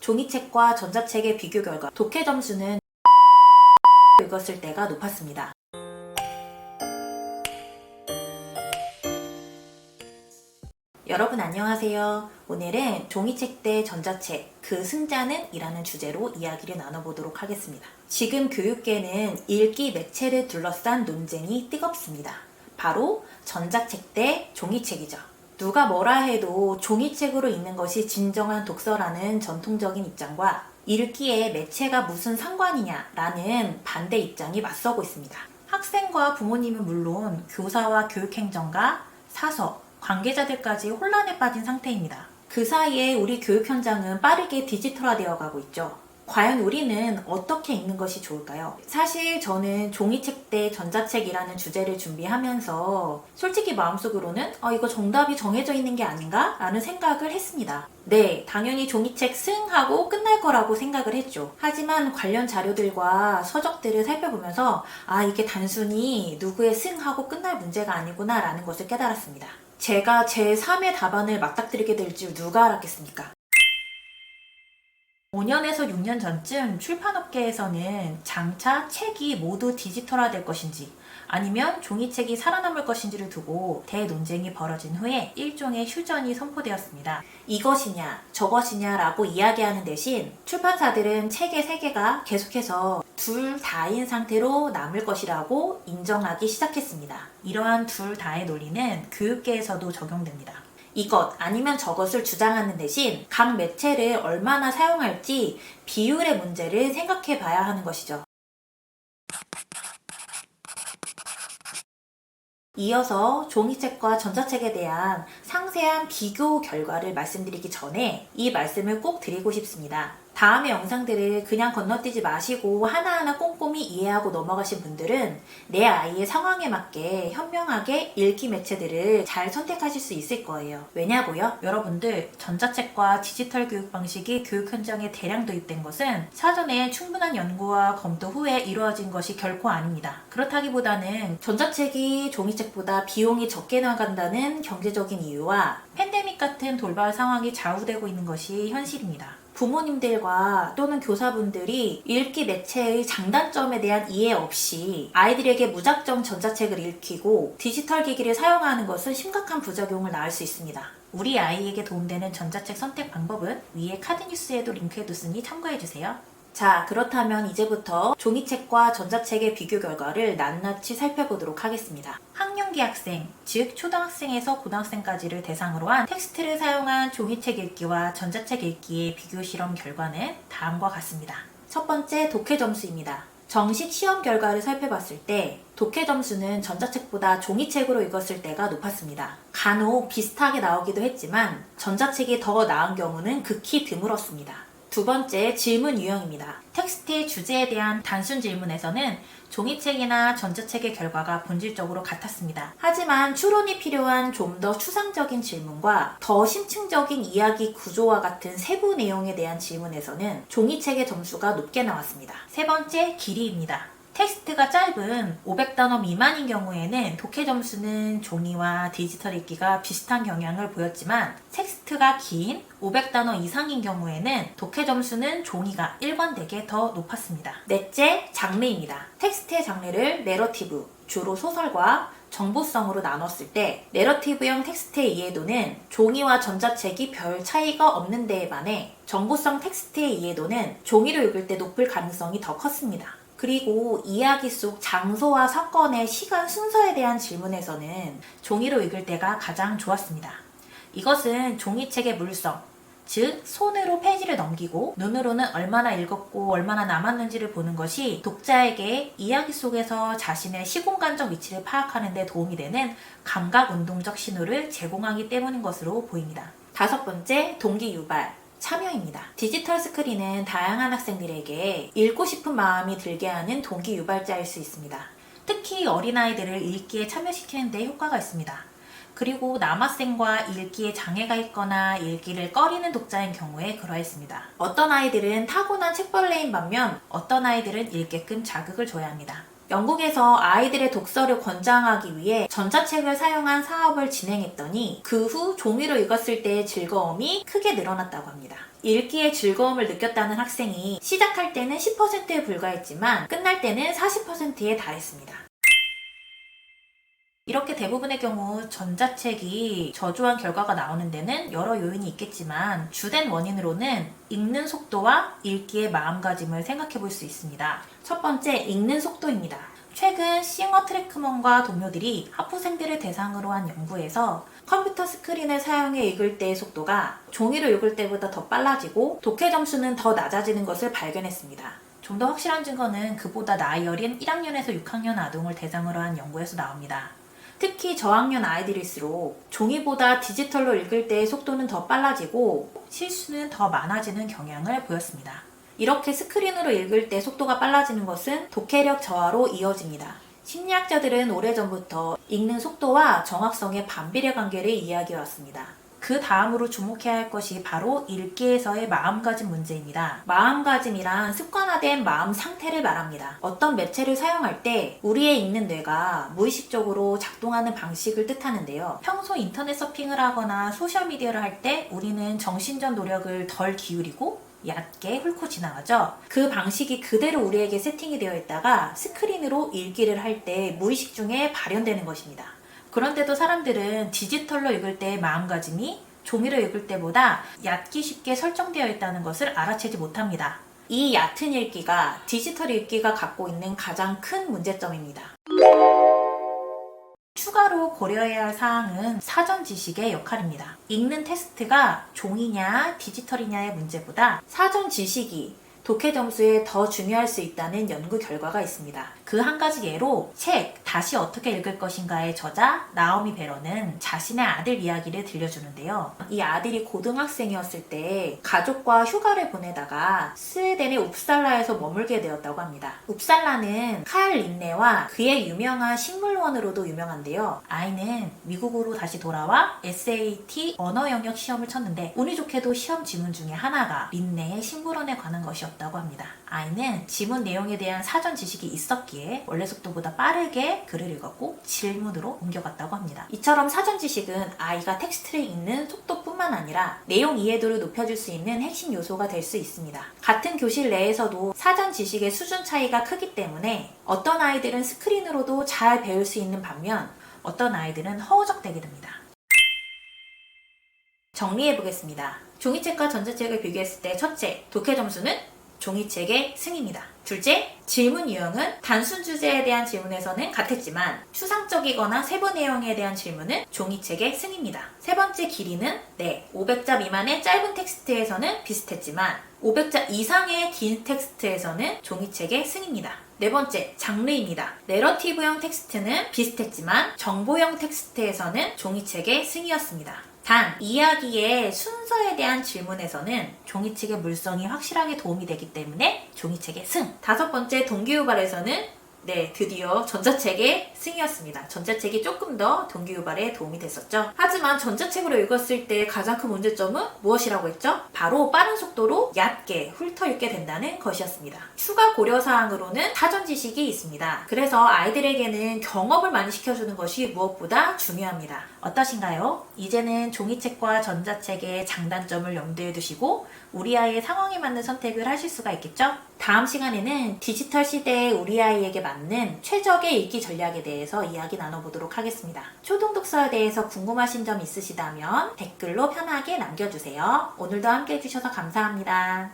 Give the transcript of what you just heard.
종이책과 전자책의 비교 결과 독해 점수는 읽었을 때가 높았습니다. 여러분 안녕하세요. 오늘은 종이책 대 전자책, 그 승자는? 이라는 주제로 이야기를 나눠보도록 하겠습니다. 지금 교육계는 읽기 매체를 둘러싼 논쟁이 뜨겁습니다. 바로 전자책 대 종이책이죠. 누가 뭐라 해도 종이책으로 읽는 것이 진정한 독서라는 전통적인 입장과 읽기에 매체가 무슨 상관이냐라는 반대 입장이 맞서고 있습니다. 학생과 부모님은 물론 교사와 교육행정가, 사서, 관계자들까지 혼란에 빠진 상태입니다. 그 사이에 우리 교육 현장은 빠르게 디지털화되어 가고 있죠. 과연 우리는 어떻게 읽는 것이 좋을까요? 사실 저는 종이책 대 전자책이라는 주제를 준비하면서 솔직히 마음속으로는 이거 정답이 정해져 있는 게 아닌가? 라는 생각을 했습니다. 네, 당연히 종이책 승하고 끝날 거라고 생각을 했죠. 하지만 관련 자료들과 서적들을 살펴보면서 이게 단순히 누구의 승하고 끝날 문제가 아니구나 라는 것을 깨달았습니다. 제가 제3의 답안을 맞닥뜨리게 될 줄 누가 알았겠습니까? 5년에서 6년 전쯤 출판업계에서는 장차 책이 모두 디지털화될 것인지 아니면 종이책이 살아남을 것인지를 두고 대논쟁이 벌어진 후에 일종의 휴전이 선포되었습니다. 이것이냐 저것이냐 라고 이야기하는 대신 출판사들은 책의 세계가 계속해서 둘 다인 상태로 남을 것이라고 인정하기 시작했습니다. 이러한 둘 다의 논리는 교육계에서도 적용됩니다. 이것 아니면 저것을 주장하는 대신 각 매체를 얼마나 사용할지 비율의 문제를 생각해 봐야 하는 것이죠. 이어서 종이책과 전자책에 대한 상세한 비교 결과를 말씀드리기 전에 이 말씀을 꼭 드리고 싶습니다. 다음의 영상들을 그냥 건너뛰지 마시고 하나하나 꼼꼼히 이해하고 넘어가신 분들은 내 아이의 상황에 맞게 현명하게 읽기 매체들을 잘 선택하실 수 있을 거예요. 왜냐고요? 여러분들 전자책과 디지털 교육 방식이 교육 현장에 대량 도입된 것은 사전에 충분한 연구와 검토 후에 이루어진 것이 결코 아닙니다. 그렇다기보다는 전자책이 종이책보다 비용이 적게 나간다는 경제적인 이유와 팬데믹 같은 돌발 상황이 좌우되고 있는 것이 현실입니다. 부모님들과 또는 교사분들이 읽기 매체의 장단점에 대한 이해 없이 아이들에게 무작정 전자책을 읽히고 디지털 기기를 사용하는 것은 심각한 부작용을 낳을 수 있습니다. 우리 아이에게 도움되는 전자책 선택 방법은 위에 카드 뉴스에도 링크해뒀으니 참고해주세요. 자, 그렇다면 이제부터 종이책과 전자책의 비교 결과를 낱낱이 살펴보도록 하겠습니다. 학령기 학생, 즉 초등학생에서 고등학생까지를 대상으로 한 텍스트를 사용한 종이책 읽기와 전자책 읽기의 비교 실험 결과는 다음과 같습니다. 첫 번째, 독해 점수입니다. 정식 시험 결과를 살펴봤을 때 독해 점수는 전자책보다 종이책으로 읽었을 때가 높았습니다. 간혹 비슷하게 나오기도 했지만 전자책이 더 나은 경우는 극히 드물었습니다. 두 번째, 질문 유형입니다. 텍스트의 주제에 대한 단순 질문에서는 종이책이나 전자책의 결과가 본질적으로 같았습니다. 하지만 추론이 필요한 좀 더 추상적인 질문과 더 심층적인 이야기 구조와 같은 세부 내용에 대한 질문에서는 종이책의 점수가 높게 나왔습니다. 세 번째, 길이입니다. 텍스트가 짧은 500단어 미만인 경우에는 독해 점수는 종이와 디지털 읽기가 비슷한 경향을 보였지만 텍스트가 긴 500단어 이상인 경우에는 독해 점수는 종이가 일관되게 더 높았습니다. 넷째, 장르입니다. 텍스트의 장르를 내러티브, 주로 소설과 정보성으로 나눴을 때 내러티브형 텍스트의 이해도는 종이와 전자책이 별 차이가 없는 데에 반해 정보성 텍스트의 이해도는 종이로 읽을 때 높을 가능성이 더 컸습니다. 그리고 이야기 속 장소와 사건의 시간 순서에 대한 질문에서는 종이로 읽을 때가 가장 좋았습니다. 이것은 종이책의 물성, 즉 손으로 페이지를 넘기고 눈으로는 얼마나 읽었고 얼마나 남았는지를 보는 것이 독자에게 이야기 속에서 자신의 시공간적 위치를 파악하는 데 도움이 되는 감각운동적 신호를 제공하기 때문인 것으로 보입니다. 다섯 번째, 동기 유발. 참여입니다. 디지털 스크린은 다양한 학생들에게 읽고 싶은 마음이 들게 하는 동기 유발자일 수 있습니다. 특히 어린아이들을 읽기에 참여시키는 데 효과가 있습니다. 그리고 남학생과 읽기에 장애가 있거나 읽기를 꺼리는 독자인 경우에 그러했습니다. 어떤 아이들은 타고난 책벌레인 반면 어떤 아이들은 읽게끔 자극을 줘야 합니다. 영국에서 아이들의 독서를 권장하기 위해 전자책을 사용한 사업을 진행했더니 그 후 종이로 읽었을 때의 즐거움이 크게 늘어났다고 합니다. 읽기의 즐거움을 느꼈다는 학생이 시작할 때는 10%에 불과했지만 끝날 때는 40%에 달했습니다. 이렇게 대부분의 경우 전자책이 저조한 결과가 나오는 데는 여러 요인이 있겠지만 주된 원인으로는 읽는 속도와 읽기의 마음가짐을 생각해 볼 수 있습니다. 첫 번째, 읽는 속도입니다. 최근 싱어 트래크먼과 동료들이 학부생들을 대상으로 한 연구에서 컴퓨터 스크린을 사용해 읽을 때의 속도가 종이로 읽을 때보다 더 빨라지고 독해 점수는 더 낮아지는 것을 발견했습니다. 좀 더 확실한 증거는 그보다 나이 어린 1학년에서 6학년 아동을 대상으로 한 연구에서 나옵니다. 특히 저학년 아이들일수록 종이보다 디지털로 읽을 때의 속도는 더 빨라지고 실수는 더 많아지는 경향을 보였습니다. 이렇게 스크린으로 읽을 때 속도가 빨라지는 것은 독해력 저하로 이어집니다. 심리학자들은 오래전부터 읽는 속도와 정확성의 반비례 관계를 이야기해왔습니다. 그 다음으로 주목해야 할 것이 바로 읽기에서의 마음가짐 문제입니다. 마음가짐이란 습관화된 마음 상태를 말합니다. 어떤 매체를 사용할 때 우리의 읽는 뇌가 무의식적으로 작동하는 방식을 뜻하는데요. 평소 인터넷 서핑을 하거나 소셜미디어를 할 때 우리는 정신적 노력을 덜 기울이고 얕게 훑고 지나가죠. 그 방식이 그대로 우리에게 세팅이 되어 있다가 스크린으로 읽기를 할 때 무의식 중에 발현되는 것입니다. 그런데도 사람들은 디지털로 읽을 때의 마음가짐이 종이로 읽을 때보다 얕기 쉽게 설정되어 있다는 것을 알아채지 못합니다. 이 얕은 읽기가 디지털 읽기가 갖고 있는 가장 큰 문제점입니다. 추가로 고려해야 할 사항은 사전 지식의 역할입니다. 읽는 테스트가 종이냐 디지털이냐의 문제보다 사전 지식이 독해 점수에 더 중요할 수 있다는 연구 결과가 있습니다. 그 한 가지 예로 책 다시 어떻게 읽을 것인가의 저자 나오미 베러는 자신의 아들 이야기를 들려주는데요. 이 아들이 고등학생이었을 때 가족과 휴가를 보내다가 스웨덴의 웁살라에서 머물게 되었다고 합니다. 웁살라는 칼 린네와 그의 유명한 식물원으로도 유명한데요. 아이는 미국으로 다시 돌아와 SAT 언어 영역 시험을 쳤는데 운이 좋게도 시험 지문 중에 하나가 린네의 식물원에 관한 것이었다고 합니다. 아이는 지문 내용에 대한 사전 지식이 있었기에 원래 속도보다 빠르게 글을 읽었고 질문으로 옮겨갔다고 합니다. 이처럼 사전 지식은 아이가 텍스트를 읽는 속도뿐만 아니라 내용 이해도를 높여줄 수 있는 핵심 요소가 될 수 있습니다. 같은 교실 내에서도 사전 지식의 수준 차이가 크기 때문에 어떤 아이들은 스크린으로도 잘 배울 수 있는 반면 어떤 아이들은 허우적대게 됩니다. 정리해보겠습니다. 종이책과 전자책을 비교했을 때 첫째, 독해 점수는 종이책의 승입니다. 둘째, 질문 유형은 단순 주제에 대한 질문에서는 같았지만 추상적이거나 세부 내용에 대한 질문은 종이책의 승입니다. 세 번째, 길이는 500자 미만의 짧은 텍스트에서는 비슷했지만 500자 이상의 긴 텍스트에서는 종이책의 승입니다. 네 번째, 장르입니다. 내러티브형 텍스트는 비슷했지만 정보형 텍스트에서는 종이책의 승이었습니다. 단, 이야기의 순서에 대한 질문에서는 종이책의 물성이 확실하게 도움이 되기 때문에 종이책의 승. 다섯 번째, 동기유발에서는 드디어 전자책의 승이었습니다. 전자책이 조금 더 동기유발에 도움이 됐었죠. 하지만 전자책으로 읽었을 때 가장 큰 문제점은 무엇이라고 했죠? 바로 빠른 속도로 얕게 훑어 읽게 된다는 것이었습니다. 추가 고려사항으로는 사전 지식이 있습니다. 그래서 아이들에게는 경험을 많이 시켜주는 것이 무엇보다 중요합니다. 어떠신가요? 이제는 종이책과 전자책의 장단점을 염두에 두시고 우리 아이의 상황에 맞는 선택을 하실 수가 있겠죠? 다음 시간에는 디지털 시대의 우리 아이에게 맞는 최적의 읽기 전략에 대해서 이야기 나눠보도록 하겠습니다. 초등 독서에 대해서 궁금하신 점 있으시다면 댓글로 편하게 남겨주세요. 오늘도 함께 해주셔서 감사합니다.